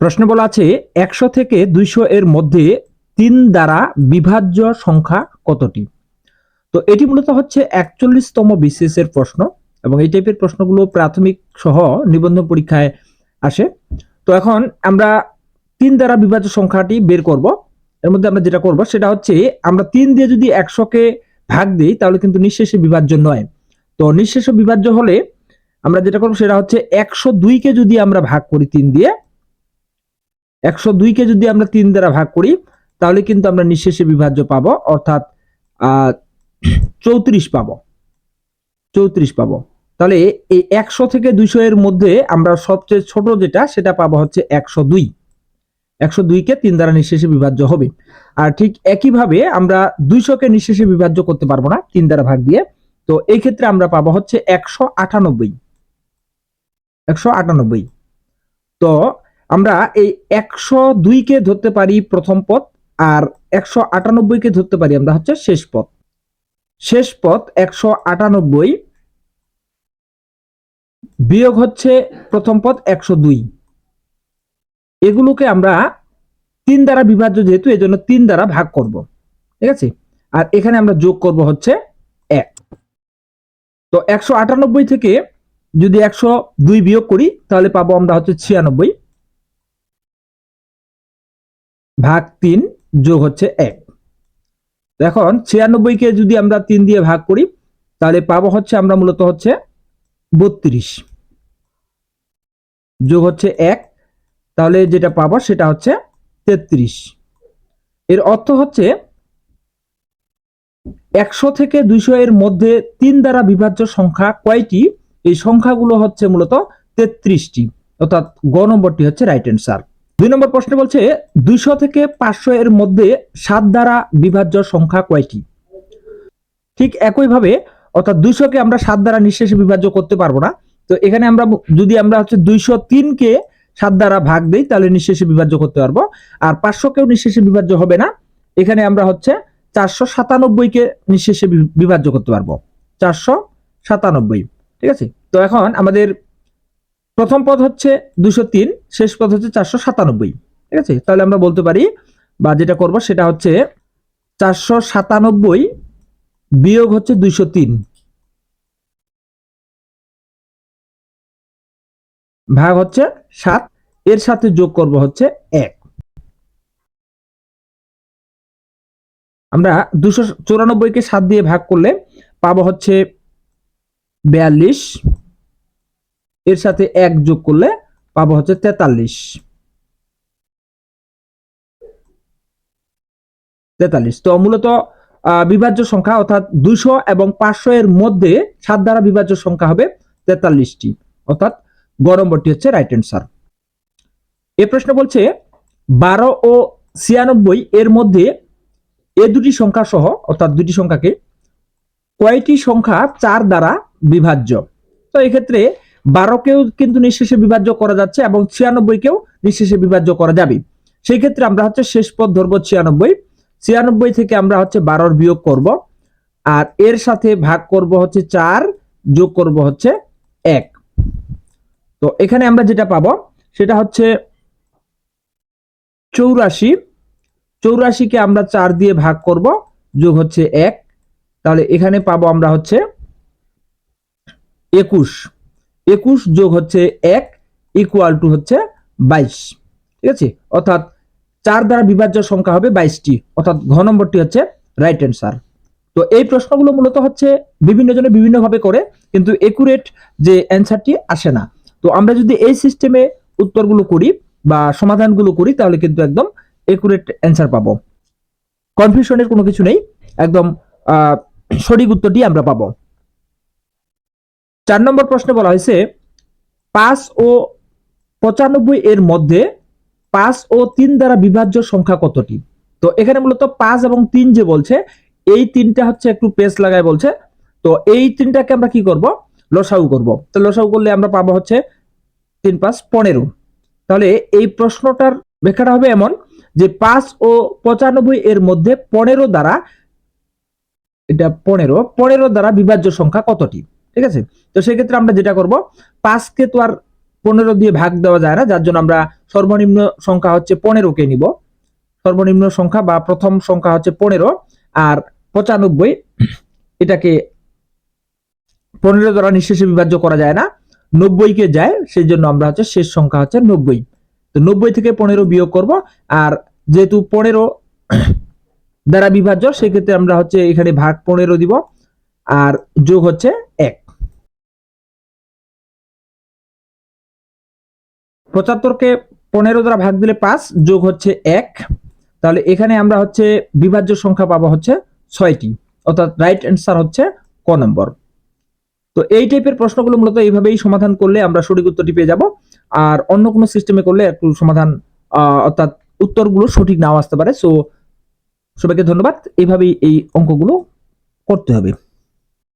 প্রশ্নে বলা আছে 100 থেকে 200 এর মধ্যে 3 দ্বারা বিভাজ্য সংখ্যা কতটি। তো এটি মূলত হচ্ছে 41তম বিসিএস এর প্রশ্ন এবং এই টাইপের প্রশ্নগুলো প্রাথমিক সহ নিবন্ধন পরীক্ষায় আসে। তো এখন আমরা 3 দ্বারা বিভাজ্য সংখ্যাটি বের করব। এর মধ্যে আমরা যেটা করব সেটা হচ্ছে আমরা 3 দিয়ে যদি 100 কে ভাগ দিই তাহলে কিন্তু নিঃশেষে বিভাজ্য নয়। তো নিঃশেষে বিভাজ্য হলে আমরা যেটা করব সেটা হচ্ছে 102 কে যদি আমরা ভাগ করি 3 দিয়ে, 102 কে যদি আমরা 3 দ্বারা ভাগ করি তাহলে কিন্তু আমরা নিঃশেষে বিভাজ্য পাবো, অর্থাৎ 34 পাবো। 34 পাবো। তাহলে এই 100 থেকে 200 এর মধ্যে আমরা সবচেয়ে ছোট যেটা সেটা পাবো হচ্ছে 102। 102 কে 3 দ্বারা নিঃশেষে বিভাজ্য হবে। আর ঠিক একইভাবে আমরা 200 কে নিঃশেষে বিভাজ্য করতে পারবো না 3 দ্বারা ভাগ দিয়ে। তো এই ক্ষেত্রে আমরা পাবো হচ্ছে 198। 198। তো আমরা এই 102 কে ধরতে পারি প্রথম পদ, আর 198 কে ধরতে পারি আমরা হচ্ছে শেষ পদ। শেষ পদ 198 বিয়োগ হচ্ছে প্রথম পদ 102। এগুলোকে আমরা 3 দ্বারা বিভাজ্য যেহেতু এই জন্য 3 দ্বারা ভাগ করব, ঠিক আছে। আর এখানে আমরা যোগ করব হচ্ছে 1। তো 198 থেকে যদি 102 বিয়োগ করি তাহলে পাবো আমরা হচ্ছে 96 ভাগ 3 যোগ হচ্ছে 1। এখন 96 কে যদি আমরা 3 দিয়ে ভাগ করি তাহলে পাবো হচ্ছে আমরা মূলত হচ্ছে 32 যোগ হচ্ছে 1, তাহলে যেটা পাবো সেটা হচ্ছে 33। এর অর্থ হচ্ছে 100 থেকে 200 এর মধ্যে 3 দ্বারা বিভাজ্য সংখ্যা কয়টি? এই সংখ্যাগুলো হচ্ছে মূলত 33টি, অর্থাৎ গ নম্বরটি হচ্ছে রাইট অ্যান্সার। 2 নম্বর প্রশ্নে বলছে 200 থেকে 500 এর মধ্যে 7 দ্বারা বিভাজ্য সংখ্যা কয়টি? ঠিক একইভাবে অর্থাৎ 200 কে আমরা 7 দ্বারা নিঃশেষে বিভাজ্য করতে পারবো না। তো এখানে আমরা যদি আমরা হচ্ছে 203 কে 7 দ্বারা ভাগ দেই তাহলে নিঃশেষে বিভাজ্য করতে পারবো। আর 500 কেও নিঃশেষে বিভাজ্য হবে না। এখানে আমরা হচ্ছে 497 কে নিঃশেষে বিভাজ্য করতে পারবো। 497, ঠিক আছে। তো এখন আমাদের প্রথম পদ হচ্ছে 203, শেষ পদ হচ্ছে 497, ঠিক আছে। তাহলে আমরা বলতে পারি বা যেটা করব সেটা হচ্ছে 497 বিয়োগ হচ্ছে 203 ভাগ হচ্ছে 7, এর সাথে যোগ করব হচ্ছে 1। আমরা 294 কে 7 দিয়ে ভাগ করলে পাবো হচ্ছে 42, এর সাথে 1 যোগ করলে পাবো হচ্ছে 43। তো মূলত বিভাজ্য সংখ্যা অর্থাৎ 200 এবং 500 এর মধ্যে 7 দ্বারা বিভাজ্য সংখ্যা হবে 43টি, অর্থাৎ গ নম্বরটি হচ্ছে রাইট অ্যান্সার। এই প্রশ্ন বলছে 12 ও 96 এর মধ্যে এ দুটি সংখ্যা সহ অর্থাৎ দুটি সংখ্যাকে কয়টি সংখ্যা 4 দ্বারা বিভাজ্য? তো এই ক্ষেত্রে 12 কেও কিন্তু নিঃশেষে বিভাজ্য করা যাচ্ছে এবং 96 কেও নিঃশেষে বিভাজ্য করা যাবে। সেই ক্ষেত্রে আমরা হচ্ছে শেষ পদ ধরবো 96। 96 থেকে আমরা হচ্ছে 12 বিয়োগ করব, আর এর সাথে ভাগ করব হচ্ছে 4, যোগ করব হচ্ছে 1। তো এখানে আমরা যেটা পাবো সেটা হচ্ছে 84। 84 কে আমরা 4 দিয়ে ভাগ করব, যোগ হচ্ছে 1, তাহলে এখানে পাবো আমরা হচ্ছে 21। 21 যোগ হচ্ছে 1 ইকুয়াল টু হচ্ছে 22, ঠিক আছে। অর্থাৎ 4 দ্বারা বিভাজ্য সংখ্যা হবে 22টি, অর্থাৎ ঘ নম্বরটি হচ্ছে রাইট অ্যান্সার। তো এই প্রশ্নগুলো মূলত হচ্ছে বিভিন্ন জনে বিভিন্ন ভাবে করে, কিন্তু একুরেট যে অ্যান্সারটি আসে না। তো আমরা যদি এই সিস্টেমে উত্তরগুলো করি বা সমাধানগুলো করি তাহলে কিন্তু একদম একুরেট অ্যান্সার পাবো। কনফিউশনের কোনো কিছু নেই, একদম সঠিক উত্তরটি আমরা পাবো। 4 নম্বর প্রশ্নে বলা হয়েছে 5 ও 95 এর মধ্যে 5 ও 3 দ্বারা বিভাজ্য সংখ্যা কতটি? তো এখানে মূলত 5 এবং 3 যে বলছে এই তিনটা হচ্ছে একটু পেস লাগায় বলছে। তো এই তিনটাকে আমরা কি করব? লসাগু করব। তো লসাগু করলে আমরা পাবো হচ্ছে 3 5 15। তাহলে এই প্রশ্নটার ব্যাখ্যাটা হবে এমন যে 5 ও 95 এর মধ্যে 15 দ্বারা, এটা 15 দ্বারা বিভাজ্য সংখ্যা কতটি, ঠিক আছে। তো সেই ক্ষেত্রে আমরা যেটা করব 5 কে তো আর 15 দিয়ে ভাগ দেওয়া যায় না, যার জন্য আমরা সর্বনিম্ন সংখ্যা হচ্ছে 15কে নিব। সর্বনিম্ন সংখ্যা বা প্রথম সংখ্যা হচ্ছে 15, আর 95 এটাকে 15 দ্বারা নিঃশেষে বিভাজ্য করা যায় না, 90 কে যায়, সেই জন্য আমরা হচ্ছে শেষ সংখ্যা হচ্ছে 90। তো 90 থেকে 15 বিয়োগ করব, আর যেহেতু 15 দ্বারা বিভাজ্য সেক্ষেত্রে আমরা হচ্ছে এখানে ভাগ 15 দিব, আর যোগ হচ্ছে 1। 75কে 15 দ্বারা ভাগ দিলে 5, যোগ হচ্ছে 1। তাহলে এখানে আমরা হচ্ছে বিভাজ্য সংখ্যা পাবো হচ্ছে 6টি, অর্থাৎ রাইট অ্যান্সার হচ্ছে ক নম্বর। তো এই টাইপের প্রশ্নগুলো মূলত এইভাবেই সমাধান করলে আমরা সঠিক উত্তরটি পেয়ে যাব। আর অন্য কোনো সিস্টেমে করলে একটু সমাধান অর্থাৎ উত্তরগুলো সঠিক নাও আসতে পারে। সো সবাইকে ধন্যবাদ, এইভাবেই এই অঙ্কগুলো করতে হবে।